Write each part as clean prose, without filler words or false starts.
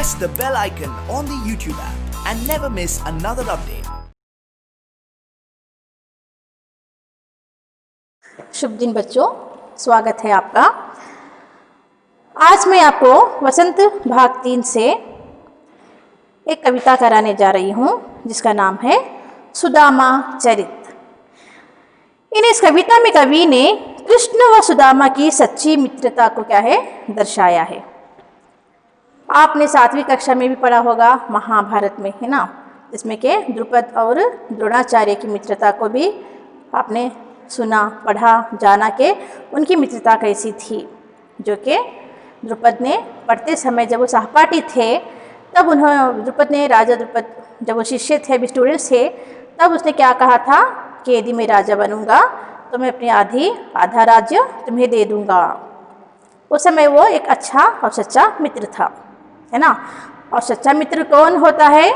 press the bell icon on the YouTube app and never miss another update. शुभ दिन बच्चों, स्वागत है आपका। आज मैं आपको वसंत भाग 3 से एक कविता कराने जा रही हूँ जिसका नाम है सुदामा चरित। इस कविता में कवि ने कृष्ण व सुदामा की सच्ची मित्रता को क्या है दर्शाया है। आपने 7वीं कक्षा में भी पढ़ा होगा महाभारत में, है ना, जिसमें के द्रुपद और द्रोणाचार्य की मित्रता को भी आपने सुना, पढ़ा, जाना कि उनकी मित्रता कैसी थी। जो कि द्रुपद ने पढ़ते समय जब वो सहपाठी थे तब द्रुपद ने राजा द्रुपद जब वो शिष्य थे, अभी स्टूडेंट्स थे, तब उसने क्या कहा था कि यदि मैं राजा बनूंगा तो मैं अपनी आधा राज्य तुम्हें दे दूंगा। उस समय वो एक अच्छा और सच्चा मित्र था, है ना। और सच्चा मित्र कौन होता है?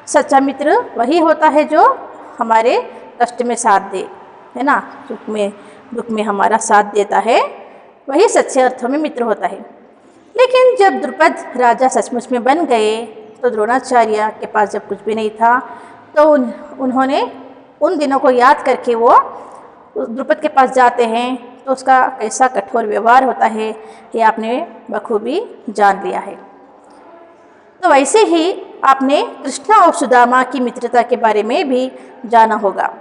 सच्चा मित्र वही होता है जो हमारे कष्ट में साथ दे, है ना, दुख में हमारा साथ देता है, वही सच्चे अर्थों में मित्र होता है। लेकिन जब द्रुपद राजा सचमुच में बन गए तो द्रोणाचार्य के पास जब कुछ भी नहीं था तो उन्होंने उन दिनों को याद करके वो द्रुपद के पास जाते हैं तो उसका कैसा कठोर व्यवहार होता है ये आपने बखूबी जान लिया है। तो वैसे ही आपने कृष्ण और सुदामा की मित्रता के बारे में भी जाना होगा।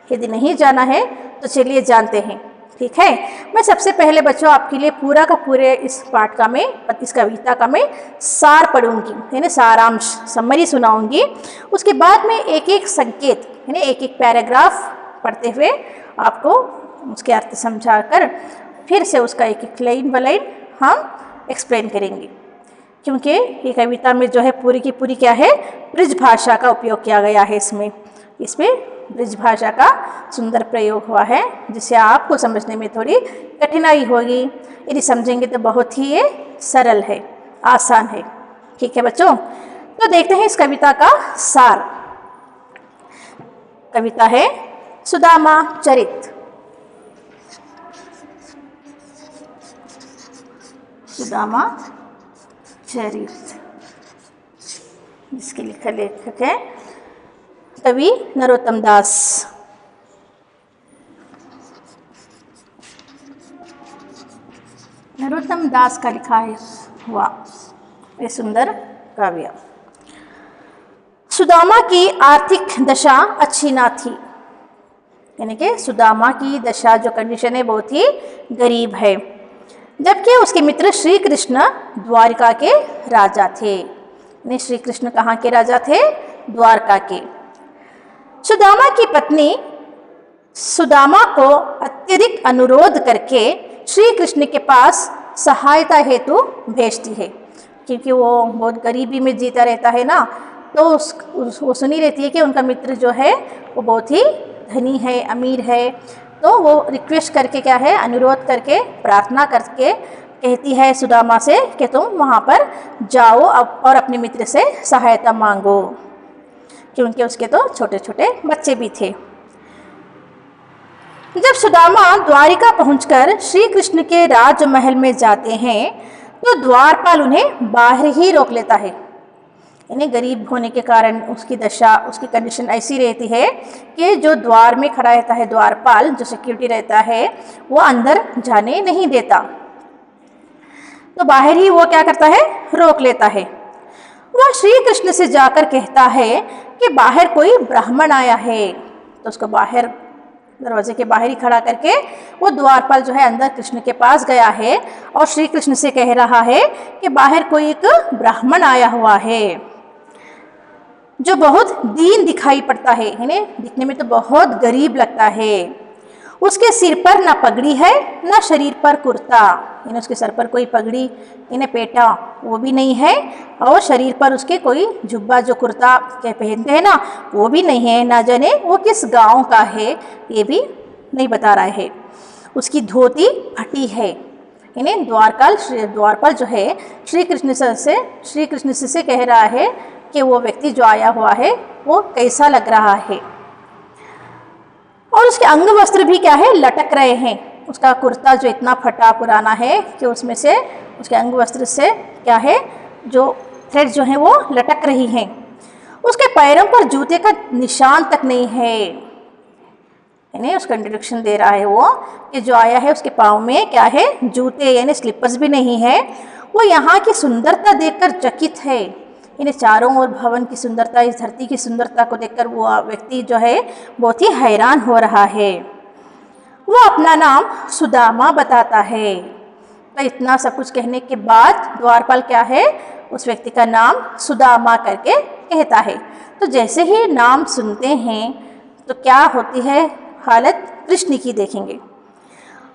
यदि नहीं जाना है तो चलिए जानते हैं, ठीक है। मैं सबसे पहले बच्चों आपके लिए पूरा का पूरे इस पाठ का मैं इस कविता का मैं सार पढ़ूंगी, है ना, सारांश समरी सुनाऊंगी। उसके बाद में एक एक संकेत, है ना, एक एक पैराग्राफ पढ़ते हुए आपको उसके अर्थ समझाकर फिर से उसका एक एक लाइन ब लाइन हम एक्सप्लेन करेंगे। क्योंकि ये कविता में जो है पूरी की पूरी क्या है, ब्रज भाषा का उपयोग किया गया है। इसमें ब्रज भाषा का सुंदर प्रयोग हुआ है जिससे आपको समझने में थोड़ी कठिनाई होगी। यदि समझेंगे तो बहुत ही ये सरल है, आसान है, ठीक है बच्चों। तो देखते हैं इस कविता का सार। कविता है सुदामा चरित। सुदामा चरित जिसके लेखक है कवि नरोत्तम दास। नरोत्तम दास का लिखा है हुआ ये सुंदर काव्य। सुदामा की आर्थिक दशा अच्छी ना थी, यानी कि सुदामा की दशा जो कंडीशन है बहुत ही गरीब है, जबकि उसके मित्र श्री कृष्ण द्वारिका के राजा थे। यानी श्री कृष्ण कहाँ के राजा थे? द्वारका के। सुदामा की पत्नी सुदामा को अत्यधिक अनुरोध करके श्री कृष्ण के पास सहायता हेतु भेजती है, क्योंकि वो बहुत गरीबी में जीता रहता है ना। तो वो सुनी रहती है कि उनका मित्र जो है वो बहुत ही धनी है, अमीर है। तो वो रिक्वेस्ट करके क्या है, अनुरोध करके, प्रार्थना करके कहती है सुदामा से कि तुम वहाँ पर जाओ और अपने मित्र से सहायता मांगो, क्योंकि उसके तो छोटे छोटे बच्चे भी थे। जब सुदामा द्वारिका पहुंचकर श्री कृष्ण के राजमहल में जाते हैं तो द्वारपाल उन्हें बाहर ही रोक लेता है। यानी गरीब होने के कारण उसकी दशा, उसकी कंडीशन ऐसी रहती है कि जो द्वार में खड़ा रहता है द्वारपाल, जो सिक्योरिटी रहता है, वो अंदर जाने नहीं देता। तो बाहर ही वो क्या करता है, रोक लेता है। वह श्री कृष्ण से जाकर कहता है कि बाहर कोई ब्राह्मण आया है। तो उसको बाहर दरवाजे के बाहर ही खड़ा करके वो द्वारपाल जो है अंदर कृष्ण के पास गया है और श्री कृष्ण से कह रहा है कि बाहर कोई एक ब्राह्मण आया हुआ है जो बहुत दीन दिखाई पड़ता है, यानी दिखने में तो बहुत गरीब लगता है। उसके सिर पर ना पगड़ी है ना शरीर पर कुर्ता, यानी उसके सर पर कोई पगड़ी, यानी पेटा वो भी नहीं है, और शरीर पर उसके कोई जुब्बा जो कुर्ता के पहनते हैं ना वो भी नहीं है। ना जाने वो किस गांव का है ये भी नहीं बता रहा है। उसकी धोती फटी है। यानी द्वारपाल जो है श्री कृष्ण से कह रहा है कि वो व्यक्ति जो आया हुआ है वो कैसा लग रहा है। और उसके अंग वस्त्र भी क्या है, लटक रहे हैं। उसका कुर्ता जो इतना फटा पुराना है कि उसमें से उसके अंग वस्त्र से क्या है, जो थ्रेड जो है वो लटक रही हैं। उसके पैरों पर जूते का निशान तक नहीं है, यानी उसका इंट्रोडक्शन दे रहा है वो कि जो आया है उसके पाँव में क्या है, जूते यानी स्लीपर्स भी नहीं है। वो यहाँ की सुंदरता देखकर चकित है, यानी चारों ओर भवन की सुंदरता, इस धरती की सुंदरता को देखकर वो व्यक्ति जो है बहुत ही हैरान हो रहा है। वो अपना नाम सुदामा बताता है। तो इतना सब कुछ कहने के बाद द्वारपाल क्या है, उस व्यक्ति का नाम सुदामा करके कहता है। तो जैसे ही नाम सुनते हैं तो क्या होती है हालत कृष्ण की देखेंगे,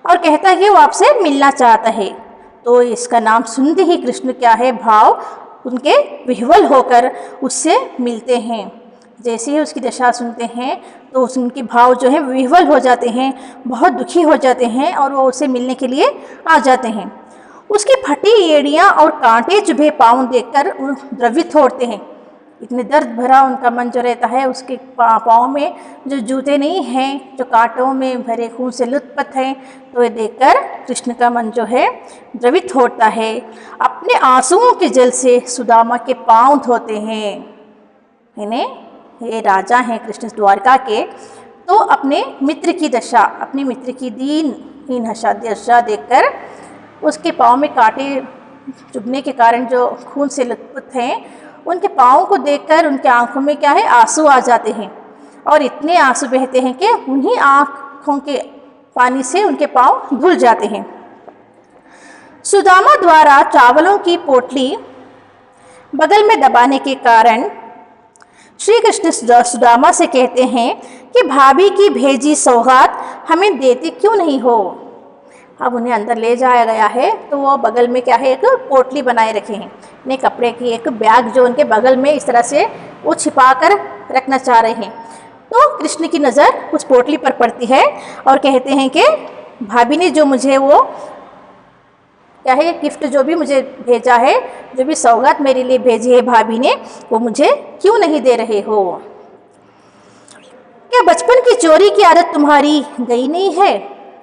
और कहता है कि वो आपसे मिलना चाहता है। तो इसका नाम सुनते ही कृष्ण क्या है, भाव उनके विह्वल होकर उससे मिलते हैं। जैसे ही उसकी दशा सुनते हैं तो उनके भाव जो है विह्वल हो जाते हैं, बहुत दुखी हो जाते हैं और वो उससे मिलने के लिए आ जाते हैं। उसकी फटी एड़ियाँ और कांटे चुभे पाँव देखकर द्रवित होते हैं। इतने दर्द भरा उनका मन जो रहता है, उसके पाँव में जो जूते नहीं हैं, जो कांटों में भरे खून से लुत्पथ हैं, तो ये देखकर कृष्ण का मन जो है द्रवित होता है। अपने आंसुओं के जल से सुदामा के पाँव धोते हैं। यानी ये राजा हैं कृष्ण द्वारका के, तो अपने मित्र की दशा, अपने मित्र की दीनहीन दशा देखकर उसके पाँव में कांटे चुभने के कारण जो खून से लुत्पथ हैं, उनके पाँव को देखकर उनके आंखों में क्या है, आंसू आ जाते हैं, और इतने आंसू बहते हैं कि उन्हीं आंखों के पानी से उनके पाँव धुल जाते हैं। सुदामा द्वारा चावलों की पोटली बगल में दबाने के कारण श्री कृष्ण सुदामा से कहते हैं कि भाभी की भेजी सौगात हमें देते क्यों नहीं हो। अब उन्हें अंदर ले जाया गया है, तो वो बगल में क्या है, एक पोटली बनाए रखे हैं, ने कपड़े की एक बैग जो उनके बगल में इस तरह से वो छिपा कर रखना चाह रहे हैं। तो कृष्ण की नज़र उस पोटली पर पड़ती है और कहते हैं कि भाभी ने जो मुझे वो क्या है, गिफ्ट जो भी मुझे भेजा है, जो भी सौगात मेरे लिए भेजी है भाभी ने, वो मुझे क्यों नहीं दे रहे हो। क्या बचपन की चोरी की आदत तुम्हारी गई नहीं है।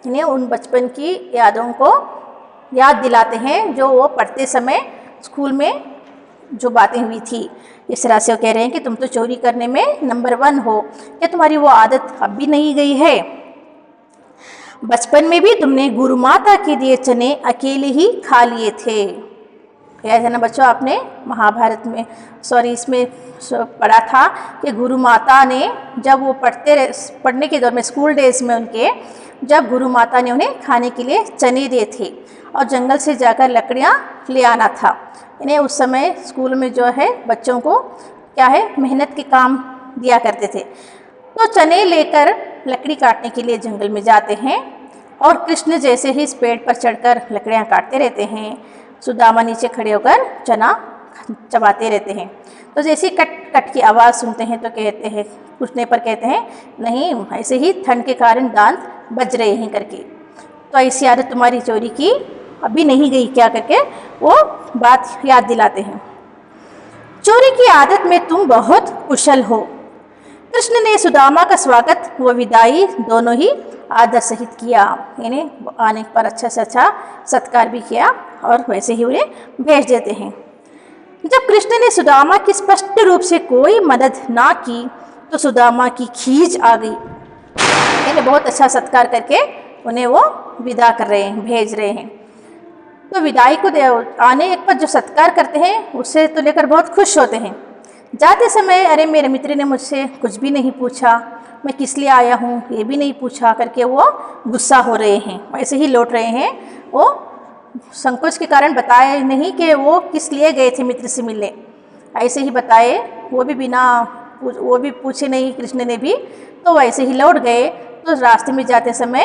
इन्हें उन बचपन की यादों को याद दिलाते हैं जो वो पढ़ते समय स्कूल में जो बातें हुई थी। इस तरह से वो कह रहे हैं कि तुम तो चोरी करने में नंबर 1 हो, क्या तुम्हारी वो आदत अब भी नहीं गई है। बचपन में भी तुमने गुरु माता के दिए चने अकेले ही खा लिए थे। याद है ना बच्चों, आपने महाभारत में इसमें पढ़ा था कि गुरु माता ने जब वो पढ़ने के दौर में स्कूल डेज में उनके, जब गुरु माता ने उन्हें खाने के लिए चने दिए थे और जंगल से जाकर लकड़ियाँ ले आना था। इन्हें उस समय स्कूल में जो है बच्चों को क्या है, मेहनत के काम दिया करते थे। तो चने लेकर लकड़ी काटने के लिए जंगल में जाते हैं और कृष्ण जैसे ही इस पेड़ पर चढ़कर लकड़ियाँ काटते रहते हैं, सुदामा नीचे खड़े होकर चना चबाते रहते हैं। तो जैसे कट कट की आवाज़ सुनते हैं तो कहते हैं, पूछने पर कहते हैं नहीं, ऐसे ही ठंड के कारण दांत बज रहे हैं करके। तो ऐसी आदत तुम्हारी चोरी की अभी नहीं गई क्या करके वो बात याद दिलाते हैं। चोरी की आदत में तुम बहुत कुशल हो। कृष्ण ने सुदामा का स्वागत व विदाई दोनों ही आदर सहित किया, यानी आने पर अच्छा से अच्छा सत्कार भी किया और वैसे ही उन्हें भेज देते हैं। जब कृष्ण ने सुदामा की स्पष्ट रूप से कोई मदद ना की तो सुदामा की खीज आ गई, यानी बहुत अच्छा सत्कार करके उन्हें वो विदा कर रहे हैं, भेज रहे हैं। तो विदाई को आने पर जो सत्कार करते हैं उससे तो लेकर बहुत खुश होते हैं। जाते समय अरे मेरे मित्र ने मुझसे कुछ भी नहीं पूछा, मैं किस लिए आया हूँ ये भी नहीं पूछा करके वो गुस्सा हो रहे हैं, वैसे ही लौट रहे हैं। वो संकोच के कारण बताए नहीं कि वो किस लिए गए थे मित्र से मिलने, ऐसे ही बताए, वो भी पूछे नहीं कृष्ण ने भी, तो वैसे ही लौट गए। तो रास्ते में जाते समय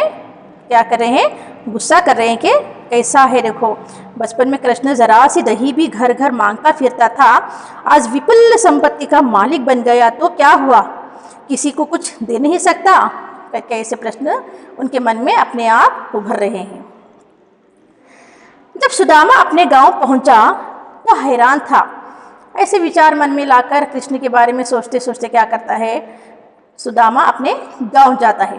क्या कर रहे हैं, गुस्सा कर रहे हैं कि कैसा है देखो, बचपन में कृष्ण जरा सी दही भी घर घर मांगता फिरता था, आज विपुल संपत्ति का मालिक बन गया तो क्या हुआ, किसी को कुछ दे नहीं सकता। कैसे प्रश्न उनके मन में अपने आप उभर रहे हैं। जब सुदामा अपने गांव पहुंचा तो हैरान था। ऐसे विचार मन में लाकर कृष्ण के बारे में सोचते सोचते क्या करता है, सुदामा अपने गांव जाता है।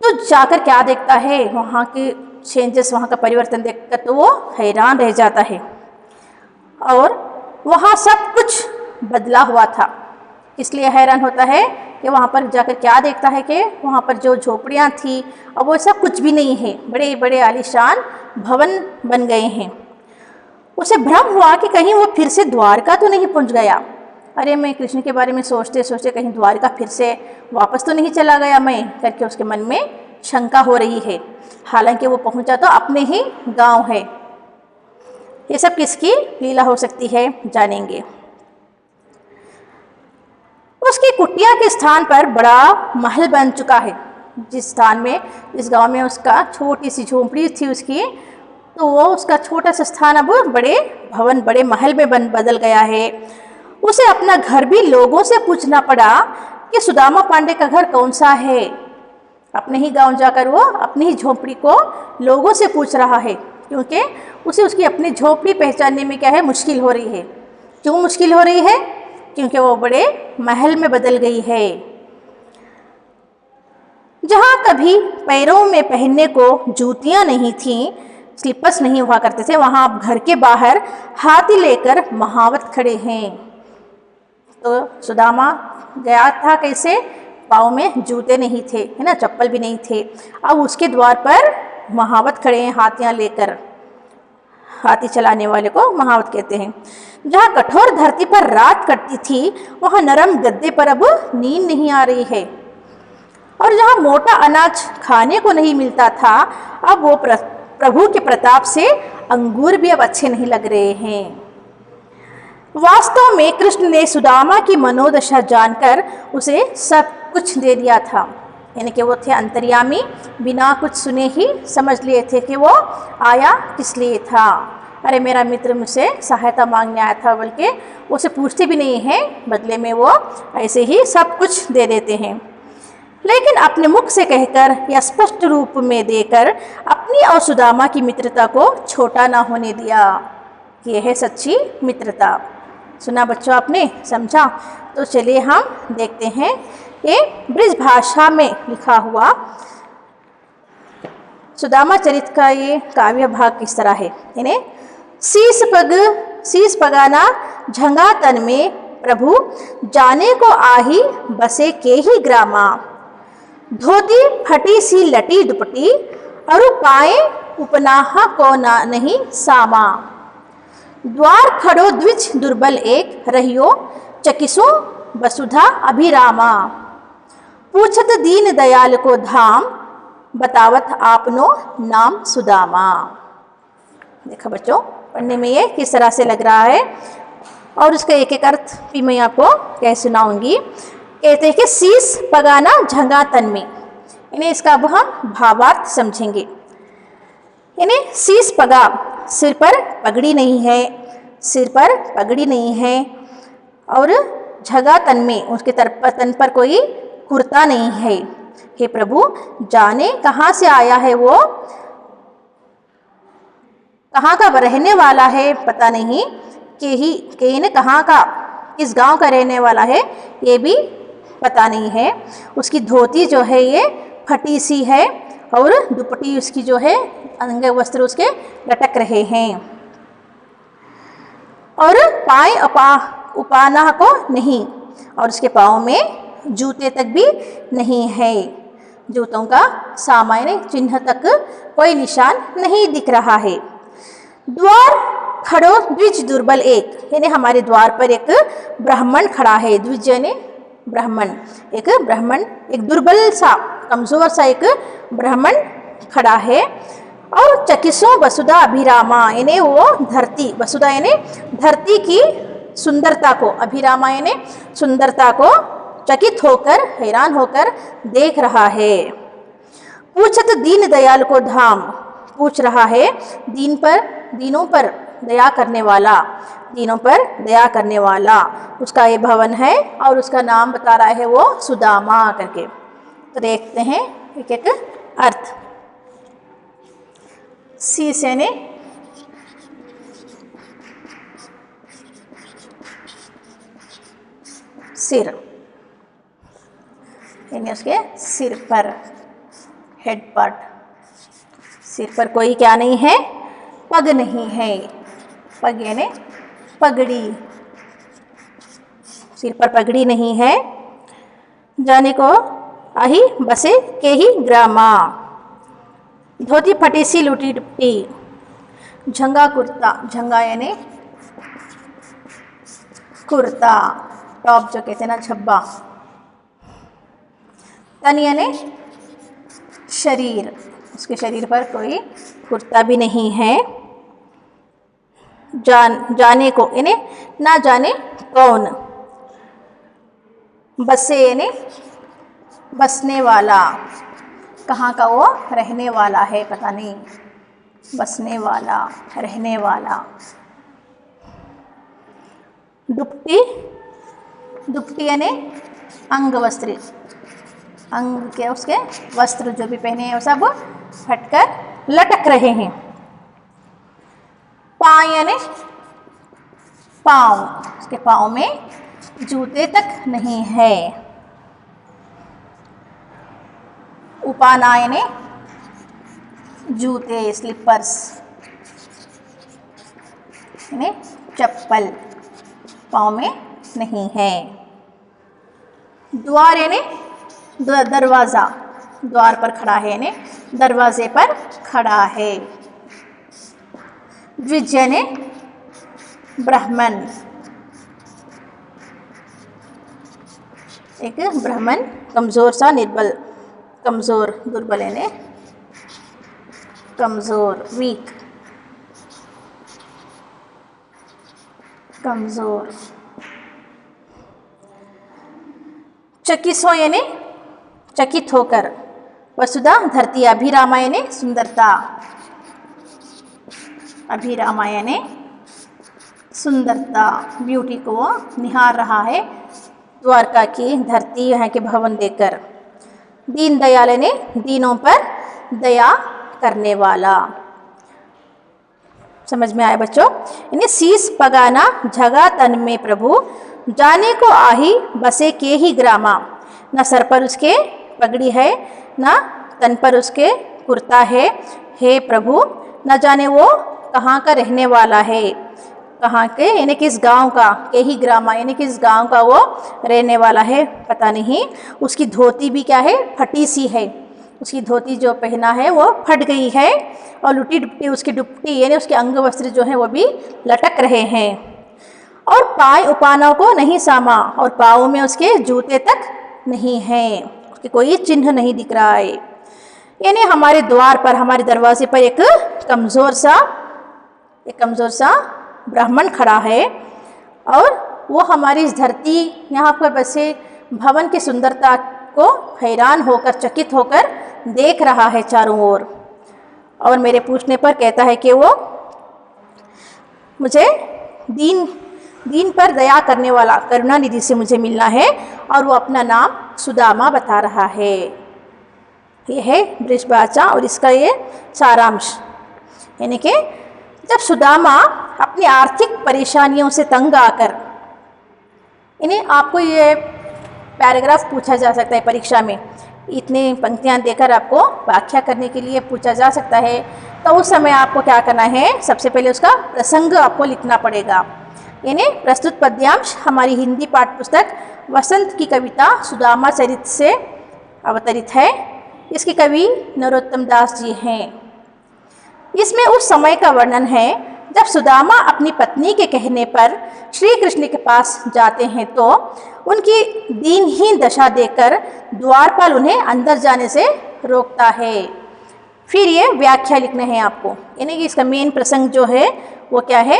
तो जाकर क्या देखता है, वहाँ के चेंजेस, वहाँ का परिवर्तन देखकर तो वो हैरान रह जाता है। और वहाँ सब कुछ बदला हुआ था। इसलिए हैरान होता है कि वहाँ पर जाकर क्या देखता है कि वहाँ पर जो झोपड़ियाँ थी अब वो सब कुछ भी नहीं है, बड़े बड़े आलीशान भवन बन गए हैं। उसे भ्रम हुआ कि कहीं वो फिर से द्वारका तो नहीं पहुँच गया। अरे मैं कृष्ण के बारे में सोचते सोचते कहीं द्वारका फिर से वापस तो नहीं चला गया मैं, करके उसके मन में शंका हो रही है। हालांकि वो पहुंचा तो अपने ही गांव है। ये सब किसकी लीला हो सकती है, जानेंगे। उसकी कुटिया के स्थान पर बड़ा महल बन चुका है। जिस स्थान में, जिस गांव में उसका छोटी सी झोंपड़ी थी उसकी, तो वो उसका छोटा सा स्थान अब बड़े भवन, बड़े महल में बदल गया है। उसे अपना घर भी लोगों से पूछना पड़ा कि सुदामा पांडे का घर कौन सा है। अपने ही गांव जाकर वो अपनी ही झोपड़ी को लोगों से पूछ रहा है, क्योंकि उसे उसकी अपनी झोपड़ी पहचानने में क्या है, मुश्किल हो रही है। क्यों मुश्किल हो रही है? क्योंकि वो बड़े महल में बदल गई है। जहाँ कभी पैरों में पहनने को जूतियाँ नहीं थीं, स्लीपर्स नहीं हुआ करते थे, वहाँ अब घर के बाहर हाथी लेकर महावत खड़े हैं। तो सुदामा गया था कैसे? पाँव में जूते नहीं थे, है ना, चप्पल भी नहीं थे। अब उसके द्वार पर महावत खड़े हैं हाथियाँ लेकर। हाथी चलाने वाले को महावत कहते हैं। जहाँ कठोर धरती पर रात कटती थी, वहाँ नरम गद्दे पर अब नींद नहीं आ रही है। और जहाँ मोटा अनाज खाने को नहीं मिलता था, अब वो प्रभु के प्रताप से अंगूर भी अब अच्छे नहीं लग रहे हैं। वास्तव में कृष्ण ने सुदामा की मनोदशा जानकर उसे सब कुछ दे दिया था। यानी कि वो थे अंतर्यामी, बिना कुछ सुने ही समझ लिए थे कि वो आया किस लिए था। अरे मेरा मित्र मुझसे सहायता मांगने आया था, बल्कि उसे पूछते भी नहीं हैं, बदले में वो ऐसे ही सब कुछ दे देते हैं। लेकिन अपने मुख से कहकर या स्पष्ट रूप में देकर अपनी और सुदामा की मित्रता को छोटा ना होने दिया। यह है सच्ची मित्रता। सुना बच्चों आपने, समझा? तो चलिए हम देखते हैं ये ब्रज भाषा में लिखा हुआ सुदामा चरित का ये काव्य भाग किस तरह है। यानी शीस पगाना झंगा तन में प्रभु जाने को आही बसे के ही ग्रामा। धोती फटी सी लटी दुपटी अरु पाए उपनाहा को ना नहीं सामा। द्वार खड़ो द्विज दुर्बल एक रहियो चकिसो वसुधा अभिरामा। पूछत दीन दयाल को धाम बतावत आपनो नाम सुदामा। देखा बच्चों, पढ़ने में ये किस तरह से लग रहा है, और उसका एक एक अर्थ भी मैं आपको कह सुनाऊंगी। कहते हैं कि शीस पगाना झंगा तन में, इन्हें इसका अब हम भावार्थ समझेंगे। यानी शीस पगा, सिर पर पगड़ी नहीं है, सिर पर पगड़ी नहीं है, और झगा तन में, उसके तन पर कोई कुर्ता नहीं है। हे प्रभु, जाने कहाँ से आया है, वो कहाँ का रहने वाला है पता नहीं, कि कहाँ का, किस गांव का रहने वाला है ये भी पता नहीं है। उसकी धोती जो है ये फटी सी है, और दुपट्टी उसकी जो है, अंग वस्त्र उसके लटक रहे हैं, और पाए उपाना को नहीं, और उसके पाँव में जूते तक भी नहीं है। जूतों का सामान्य चिन्ह तक कोई निशान नहीं दिख रहा है। द्वार खड़ो द्विज दुर्बल एक, यानी हमारे द्वार पर एक ब्राह्मण खड़ा है। द्विज यानी ब्राह्मण, एक ब्राह्मण, एक दुर्बल सा, कमजोर सा एक ब्राह्मण खड़ा है। और चकिसों वसुधा अभिरामा, यानी वो धरती, वसुधा यानी धरती की सुंदरता को, अभिरामा यानी सुंदरता को चकित होकर, हैरान होकर देख रहा है। पूछत दीन दयाल को धाम, पूछ रहा है दीनों पर दया करने वाला, दीनों पर दया करने वाला, उसका ये भवन है, और उसका नाम बता रहा है वो सुदामा करके। तो देखते हैं एक एक अर्थ। शीस यानी सिर, यानी उसके सिर पर, हेड पार्ट, सिर पर कोई क्या नहीं है, पग नहीं है। पग यानी पगड़ी, सिर पर पगड़ी नहीं है। जाने को आही बसे के ही ग्रामा, धोती फटी सी लुटी डुपटी, झंगा कुर्ता, झंगा यानी कुर्ता, टॉप जो कहते हैं ना झब्बा, तन यानी शरीर, उसके शरीर पर कोई कुर्ता भी नहीं है। जाने को यानी ना जाने कौन, बसे यानी बसने वाला, कहाँ का वो रहने वाला है पता नहीं, बसने वाला रहने वाला। दुपटी, दुपटी यानी अंग वस्त्र, अंग के उसके वस्त्र जो भी पहने हैं वो सब फटकर लटक रहे हैं। पाँव यानी पाँव, उसके पाँव में जूते तक नहीं है। उपाना यानी जूते, स्लीपर्स यानी चप्पल, पाँव में नहीं है। द्वार यानी दरवाज़ा, द्वार पर खड़ा है यानी दरवाजे पर खड़ा है। द्विज यानी ब्राह्मण, एक ब्राह्मण कमज़ोर सा, निर्बल, कमज़ोर, दुर्बल यानी कमज़ोर, वीक, कमज़ोर। चकिसो यानी चकित होकर, वसुधा धरती, अभिरामा यानी सुंदरता, अभिरामा यानी सुंदरता, ब्यूटी को वो निहार रहा है द्वारका की धरती, यहाँ के भवन देखकर। दीन दयाल यानी दीनों पर दया करने वाला। समझ में आया बच्चों? यानी शीस पगाना झगा तन में प्रभु, जाने को आही बसे के ही ग्रामा, ना सर पर उसके पगड़ी है ना तन पर उसके कुर्ता है। हे प्रभु, न जाने वो कहाँ का रहने वाला है, कहाँ के यानी किस गांव का, के ही ग्रामा यानी किस गांव का वो रहने वाला है पता नहीं। उसकी धोती भी क्या है, फटी सी है, उसकी धोती जो पहना है वो फट गई है, और लुटी डुपटी उसकी डुपटी यानी उसके अंग वस्त्र जो है वो भी लटक रहे हैं। और पाय उपानों को नहीं सामा, और पाँव में उसके जूते तक नहीं हैं, उसके कोई चिन्ह नहीं दिख रहा है। यानी हमारे द्वार पर, हमारे दरवाजे पर एक कमज़ोर सा ब्राह्मण खड़ा है, और वो हमारी इस धरती, यहाँ पर बसे भवन की सुंदरता को हैरान होकर, चकित होकर देख रहा है चारों ओर। और मेरे पूछने पर कहता है कि वो मुझे दीन पर दया करने वाला करुणा निधि से मुझे मिलना है, और वो अपना नाम सुदामा बता रहा है। ये है बृषभाषा, और इसका ये सारांश, यानी कि जब सुदामा अपनी आर्थिक परेशानियों से तंग आकर, यानी आपको ये पैराग्राफ पूछा जा सकता है परीक्षा में, इतने पंक्तियां देकर आपको व्याख्या करने के लिए पूछा जा सकता है, तो उस समय आपको क्या करना है, सबसे पहले उसका प्रसंग आपको लिखना पड़ेगा। यानी प्रस्तुत पद्यांश हमारी हिंदी पाठ्य पुस्तक वसंत की कविता सुदामा चरित से अवतरित है। इसके कवि नरोत्तम दास जी हैं। इसमें उस समय का वर्णन है जब सुदामा अपनी पत्नी के कहने पर श्री कृष्ण के पास जाते हैं, तो उनकी दीनहीन दशा देखकर द्वारपाल उन्हें अंदर जाने से रोकता है। फिर ये व्याख्या लिखना है आपको, यानी कि इसका मेन प्रसंग जो है वो क्या है,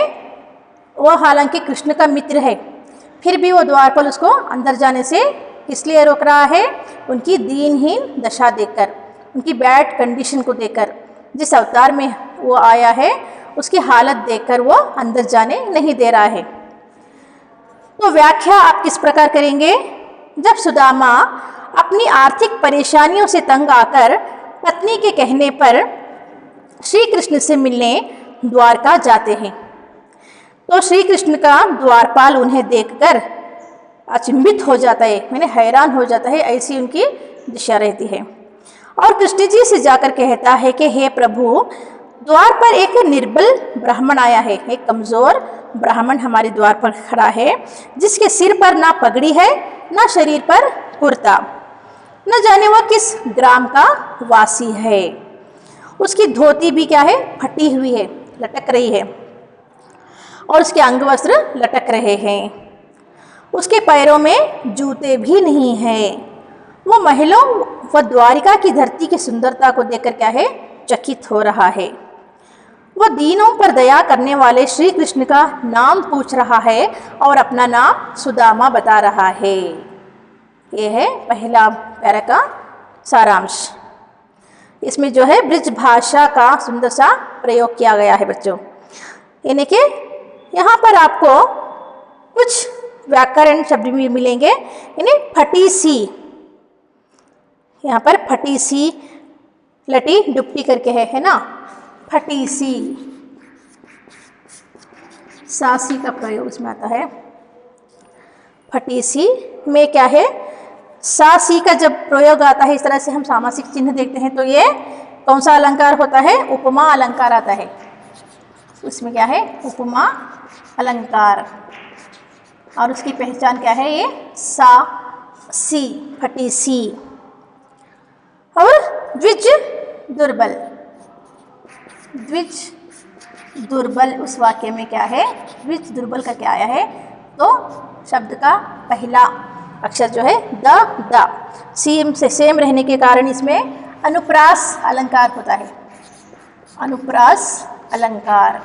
वो हालांकि कृष्ण का मित्र है, फिर भी वो द्वारपाल उसको अंदर जाने से इसलिए रोक रहा है, उनकी दीनहीन दशा देखकर, उनकी बैड कंडीशन को देखकर, जिस अवतार में वो आया है उसकी हालत देखकर वो अंदर जाने नहीं दे रहा है। तो व्याख्या आप किस प्रकार करेंगे, जब सुदामा अपनी आर्थिक परेशानियों से तंग आकर पत्नी के कहने पर श्री कृष्ण से मिलने द्वारका जाते हैं, तो श्री कृष्ण का द्वारपाल उन्हें देखकर अचंभित हो जाता है, मैंने हैरान हो जाता है, ऐसी उनकी दिशा रहती है। और कृष्ण जी से जाकर कहता है कि हे प्रभु, द्वार पर एक निर्बल ब्राह्मण आया है, एक कमज़ोर ब्राह्मण हमारे द्वार पर खड़ा है, जिसके सिर पर ना पगड़ी है ना शरीर पर कुर्ता, न जाने वह किस ग्राम का वासी है। उसकी धोती भी क्या है, फटी हुई है, लटक रही है, और उसके अंग वस्त्र लटक रहे हैं। उसके पैरों में जूते भी नहीं हैं। वो महलों व द्वारिका की धरती की सुंदरता को देखकर क्या है, चकित हो रहा है। वह दीनों पर दया करने वाले श्री कृष्ण का नाम पूछ रहा है और अपना नाम सुदामा बता रहा है। यह है पहला पैरा का सारांश। इसमें जो है ब्रज भाषा का सुंदर सा प्रयोग किया गया है बच्चों। यानी कि यहाँ पर आपको कुछ व्याकरण शब्द भी मिलेंगे। यानी फटी सी, यहाँ पर फटी सी लटी डुप्टी करके है ना, फटी सी, सासी का प्रयोग इसमें आता है। फटी सी में क्या है, सासी का जब प्रयोग आता है, इस तरह से हम सामासिक चिन्ह देखते हैं, तो ये कौन सा अलंकार होता है, उपमा अलंकार आता है। उसमें क्या है, उपमा अलंकार, और उसकी पहचान क्या है, ये सा सी, फटी सी। और द्विज दुर्बल, द्विज दुर्बल उस वाक्य में क्या है, द्विज दुर्बल का क्या आया है, तो शब्द का पहला अक्षर जो है द सेम से सेम रहने के कारण इसमें अनुप्रास अलंकार होता है, अनुप्रास अलंकार।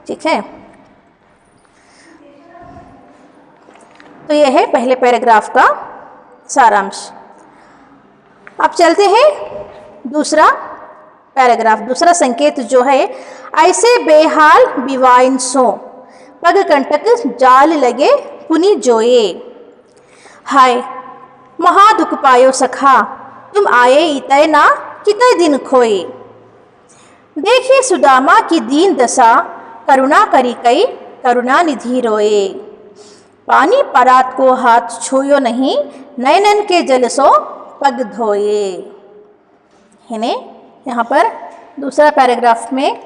ठीक है, तो यह है पहले पैराग्राफ का सारांश। अब चलते हैं दूसरा पैराग्राफ। दूसरा संकेत जो है, ऐसे बेहाल बिवाइन सो पग कंटक जाल लगे पुनि जोए। हाय महादुख पायो सखा, तुम आए इतय ना कितने दिन खोए। देखिए सुदामा की दीन दशा, करुणा करी कई करुणा निधि रोए। पानी परात को हाथ छूयो नहीं, नयनन के जल सो पग धोए। है ने, यहाँ पर दूसरा पैराग्राफ में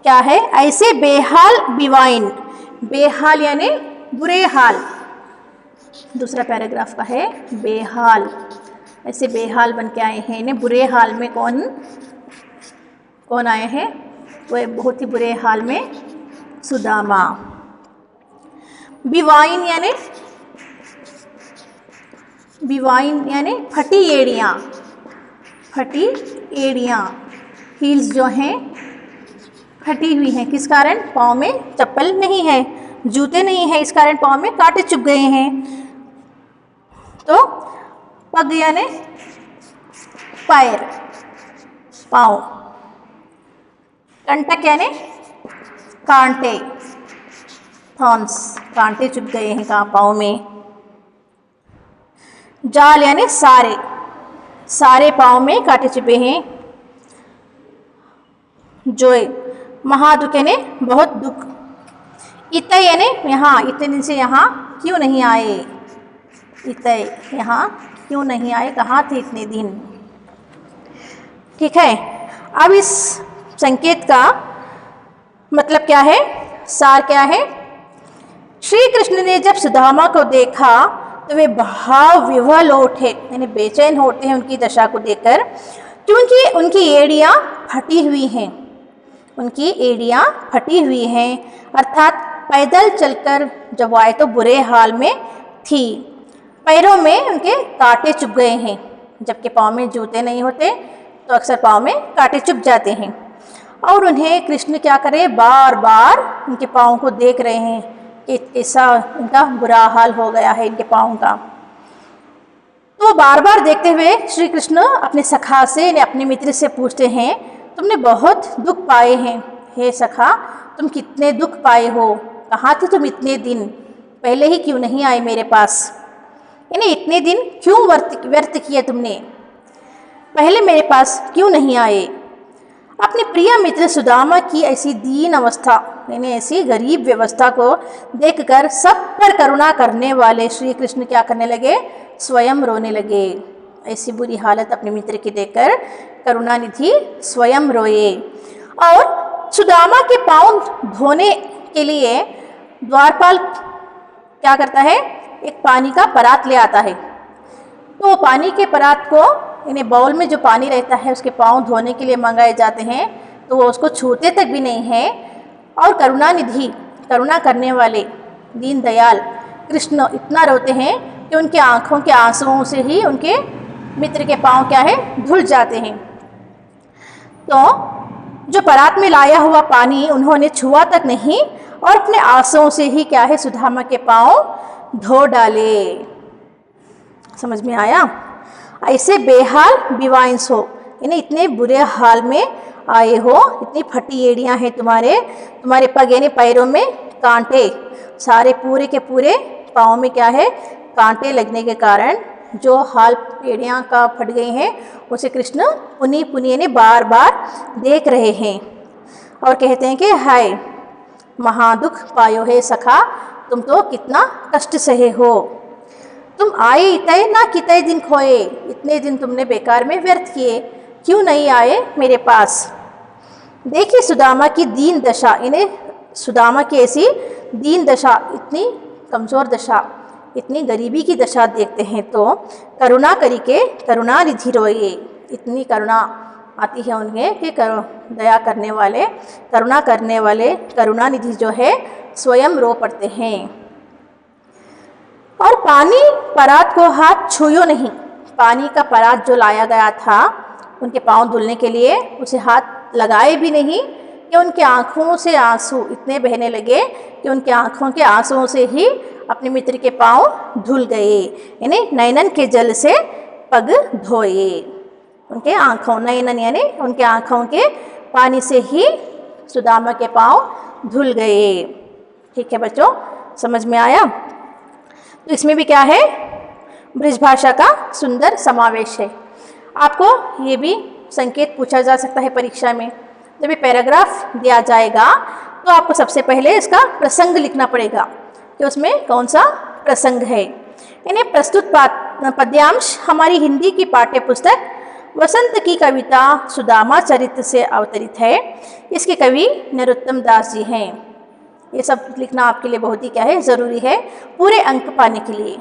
क्या है, ऐसे बेहाल बिवाइन, बेहाल यानी बुरे हाल। दूसरा पैराग्राफ का है बेहाल, ऐसे बेहाल बन के आए हैं। इन्हें बुरे हाल में कौन कौन आए हैं, वह बहुत ही बुरे हाल में सुदामा। बिवाइन यानी फटी एड़ियाँ, फटी एड़ियाँ, हील्स जो हैं फटी हुई हैं। किस कारण, पाँव में चप्पल नहीं है, जूते नहीं है, इस कारण पाँव में कांटे चुभ गए हैं। तो पग यानी पैर, पाँव, कंटक यानी कांटे, थॉर्न्स, कांटे चुभ गए हैं कहाँ, पाँव में। जाल यानी सारे, सारे पाँव में कांटे चुभे हैं। जोए महादुख यानी बहुत दुख। इतय यानी यहाँ, इतने दिन से यहाँ क्यों नहीं आए, इतय यहाँ क्यों नहीं आए, कहाँ थे इतने दिन। ठीक है, अब इस संकेत का मतलब क्या है, सार क्या है। श्री कृष्ण ने जब सुदामा को देखा तो वे भाव विह्वल उठे, यानी बेचैन होते हैं उनकी दशा को देखकर, क्योंकि उनकी एड़ियाँ फटी हुई हैं, उनकी एड़ियाँ फटी हुई हैं, अर्थात पैदल चलकर जब आए तो बुरे हाल में थी। पैरों में उनके कांटे चुभ गए हैं, जबकि पाँव में जूते नहीं होते तो अक्सर पाँव में कांटे चुभ जाते हैं। और उन्हें कृष्ण क्या करे, बार बार उनके पाँव को देख रहे हैं कि ऐसा उनका बुरा हाल हो गया है इनके पाँव का। तो बार बार देखते हुए श्री कृष्ण अपने सखा से, अपने मित्र से पूछते हैं, तुमने बहुत दुख पाए हैं, हे सखा तुम कितने दुख पाए हो, कहाँ थे तुम इतने दिन, पहले ही क्यों नहीं आए मेरे पास, यानी इतने दिन क्यों व्यर्थ किए तुमने, पहले मेरे पास क्यों नहीं आए। अपने प्रिय मित्र सुदामा की ऐसी दीन अवस्था, यानी ऐसी गरीब व्यवस्था को देखकर सब पर करुणा करने वाले श्री कृष्ण क्या करने लगे, स्वयं रोने लगे। ऐसी बुरी हालत अपने मित्र की देखकर करुणानिधि स्वयं रोए और सुदामा के पांव धोने के लिए द्वारपाल क्या करता है, एक पानी का परात ले आता है। तो पानी के परात को इन्हें बाउल में जो पानी रहता है उसके पांव धोने के लिए मंगाए जाते हैं, तो वो उसको छूते तक भी नहीं है। और करुणानिधि, करुणा करने वाले दीन दयाल कृष्ण इतना रोते हैं कि उनके आँखों के आंसुओं से ही उनके मित्र के पांव क्या है, धुल जाते हैं। तो जो परात में लाया हुआ पानी उन्होंने छुआ तक नहीं और अपने आंसुओं से ही क्या है, सुदामा के पांव धो डाले। समझ में आया? ऐसे बेहाल विवांस हो, इन्हें इतने बुरे हाल में आए हो, इतनी फटी एड़ियां हैं तुम्हारे पग यानी पैरों में कांटे, सारे पूरे के पूरे पाँव में क्या है, कांटे लगने के कारण जो हाल एड़ियां का फट गई हैं उसे कृष्ण पुनी पुनी यानी बार बार देख रहे हैं और कहते हैं कि हाय महादुख पायो है सखा, तुम तो कितना कष्ट सहे हो। तुम आए इतने ना कितने दिन खोए, इतने दिन तुमने बेकार में व्यर्थ किए, क्यों नहीं आए मेरे पास। देखिए सुदामा की दीन दशा, इन्हें सुदामा की ऐसी दीन दशा, इतनी कमज़ोर दशा, इतनी गरीबी की दशा देखते हैं तो करुणा करी के करुणानिधि रोए। इतनी करुणा आती है उन्हें कि दया करने वाले, करुणा करने वाले करुणानिधि जो है स्वयं रो पड़ते हैं। और पानी परात को हाथ छुयो नहीं, पानी का परात जो लाया गया था उनके पांव धुलने के लिए उसे हाथ लगाए भी नहीं कि उनके आँखों से आंसू इतने बहने लगे कि उनके आँखों के आंसुओं से ही अपने मित्र के पांव धुल गए, यानी नयनन के जल से पग धोए। उनके आँखों, नयनन यानी उनके आँखों के पानी से ही सुदामा के पांव धुल गए। ठीक है बच्चों, समझ में आया? तो इसमें भी क्या है, ब्रज भाषा का सुंदर समावेश है। आपको ये भी संकेत पूछा जा सकता है परीक्षा में, जब ये पैराग्राफ दिया जाएगा तो आपको सबसे पहले इसका प्रसंग लिखना पड़ेगा कि उसमें कौन सा प्रसंग है। इन्हें प्रस्तुत पद्यांश हमारी हिंदी की पाठ्य पुस्तक वसंत की कविता सुदामा चरित्र से अवतरित है। इसके कवि नरोत्तम दास जी हैं। ये सब लिखना आपके लिए बहुत ही क्या है, ज़रूरी है पूरे अंक पाने के लिए।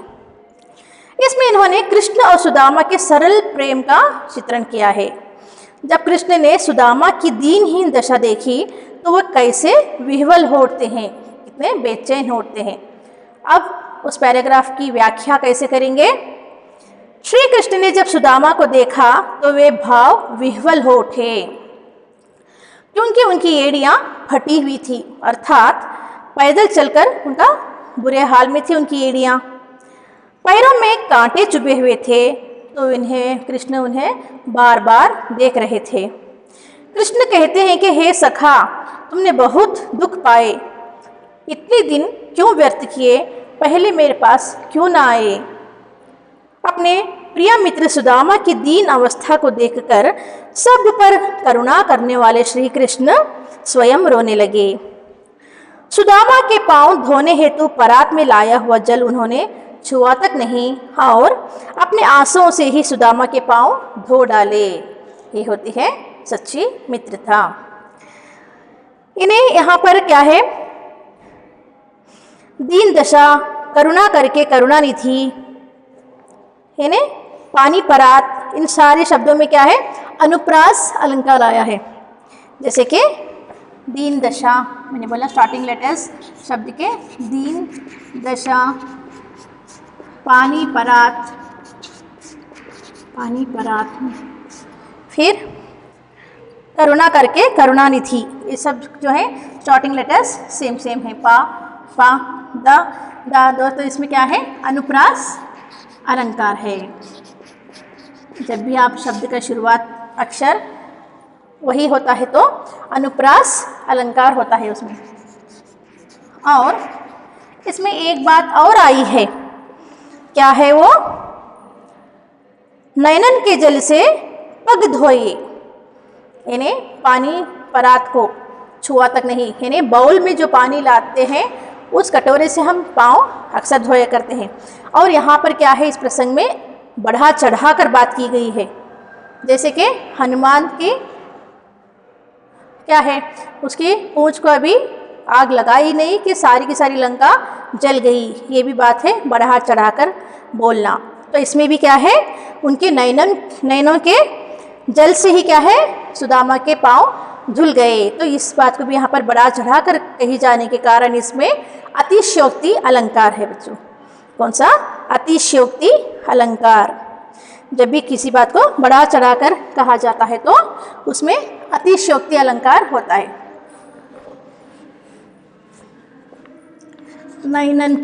इसमें इन्होंने कृष्ण और सुदामा के सरल प्रेम का चित्रण किया है। जब कृष्ण ने सुदामा की दीनहीन दशा देखी तो वह कैसे विह्वल हो उठते हैं, कितने बेचैन हो उठते हैं। अब उस पैराग्राफ की व्याख्या कैसे करेंगे। श्री कृष्ण ने जब सुदामा को देखा तो वे भाव विह्वल हो उठे, क्योंकि उनकी एड़ियाँ फटी हुई थी, अर्थात पैदल चलकर उनका बुरे हाल में थी उनकी एड़ियाँ। पैरों में कांटे चुभे हुए थे, तो कृष्ण उन्हें बार बार देख रहे थे। कृष्ण कहते हैं कि हे सखा, तुमने बहुत दुख पाए, इतने दिन क्यों व्यर्थ किए, पहले मेरे पास क्यों ना आए। अपने प्रिय मित्र सुदामा की दीन अवस्था को देखकर सब पर करुणा करने वाले श्री कृष्ण स्वयं रोने लगे। सुदामा के पांव धोने हेतु परात में लाया हुआ जल उन्होंने छुआ तक नहीं और अपने आंसुओं से ही सुदामा के पांव धो डाले। ये होती है सच्ची मित्रता। इन्हें यहाँ पर क्या है, दीन दशा, करुणा करके करुणानिधि, इन्हें पानी परात, इन सारे शब्दों में क्या है, अनुप्रास अलंकार आया है। जैसे कि दीन दशा, मैंने बोला स्टार्टिंग लेटर्स शब्द के, दीन दशा, पानी परात, पानी परात, फिर करुणा करके करुणानिधि, ये सब जो है स्टार्टिंग लेटर्स सेम सेम है, पा पा दा दो, तो इसमें क्या है, अनुप्रास अलंकार है। जब भी आप शब्द का शुरुआत अक्षर वही होता है तो अनुप्रास अलंकार होता है उसमें। और इसमें एक बात और आई है, क्या है वो, नयनन के जल से पग धोए, यानी पानी परात को छुआ तक नहीं, यानी बाउल में जो पानी लाते हैं उस कटोरे से हम पाँव अक्सर धोया करते हैं। और यहाँ पर क्या है, इस प्रसंग में बढ़ा चढ़ा कर बात की गई है। जैसे कि हनुमान की क्या है, उसकी पूंछ को अभी आग लगाई नहीं कि सारी की सारी लंका जल गई। ये भी बात है बढ़ा चढ़ाकर बोलना। तो इसमें भी क्या है, उनके नयनों के जल से ही क्या है, सुदामा के पांव धुल गए। तो इस बात को भी यहाँ पर बढ़ा चढ़ाकर कही जाने के कारण इसमें अतिशयोक्ति अलंकार है बच्चों। कौन सा? अतिशयोक्ति अलंकार। जब भी किसी बात को बढ़ा चढ़ाकर कहा जाता है तो उसमें अतिशयोक्ति अलंकार होता है। नयनन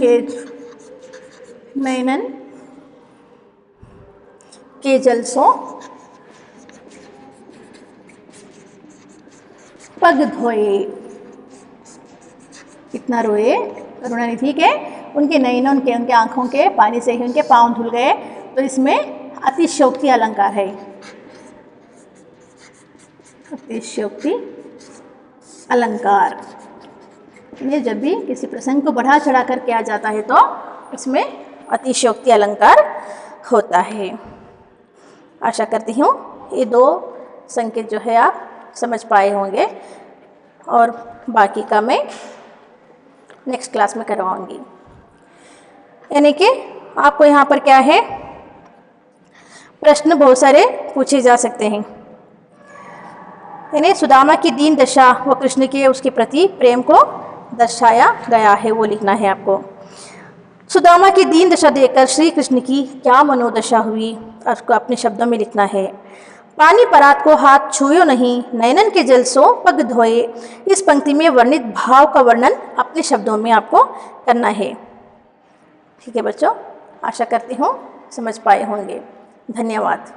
के जल सो पग धोए। कितना रोए करुणानिधि के, उनके नयनों के, उनके आंखों के पानी से ही उनके पांव धुल गए। तो इसमें अतिशयोक्ति अलंकार है। अतिशयोक्ति अलंकार। ये जब भी किसी प्रसंग को बढ़ा चढ़ा कर किया जाता है तो इसमें अतिशयोक्ति अलंकार होता है। आशा करती हूँ ये दो संकेत जो है आप समझ पाए होंगे और बाकी का मैं नेक्स्ट क्लास में करवाऊंगी। यानी कि आपको यहाँ पर क्या है, प्रश्न बहुत सारे पूछे जा सकते हैं। यानी सुदामा की दीन दशा व कृष्ण के उसके प्रति प्रेम को दर्शाया गया है, वो लिखना है आपको। सुदामा की दीन दशा देखकर श्री कृष्ण की क्या मनोदशा हुई, उसको अपने शब्दों में लिखना है। पानी परात को हाथ छुयो नहीं, नयनन के जल सो पग धोए। इस पंक्ति में वर्णित भाव का वर्णन अपने शब्दों में आपको करना है। ठीक है बच्चों, आशा करती हूँ समझ पाए होंगे। धन्यवाद।